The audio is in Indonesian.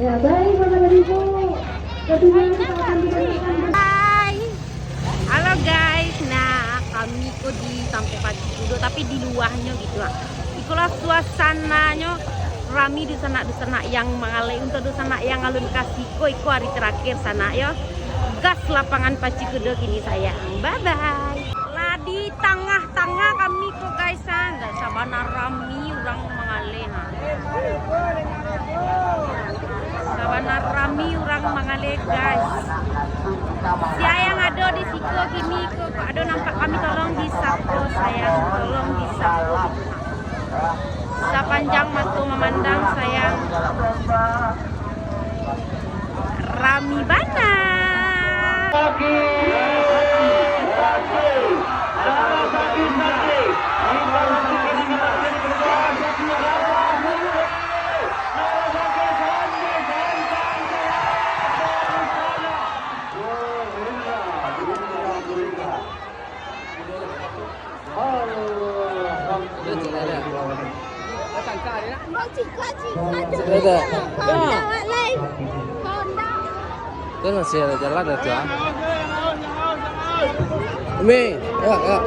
Ya, baik Bapak dan Ibu. Kemudian kita akan dipersilakan. Hai, halo guys. Nah, kami kok di Kampung Paci Kudo, tapi di luarnya gitu lah. Itulah suasananya rami di sana yang mengalih untuk di sana yang alun kasiko iku hari terakhir sana ya. Gas lapangan Paci Kudo kini sayang. Bye bye. Lah di tengah-tengah kami kok guys, dan sabana rami orang mengalih. Sabana rami orang mengalih guys. Sayang ada di situ gini kok ada nampak kami tolong disapo sayang, tolong disapo. Sepanjang mata memandang sayang. Rami banget. Kan masih ada jalan aja. Mi, ya.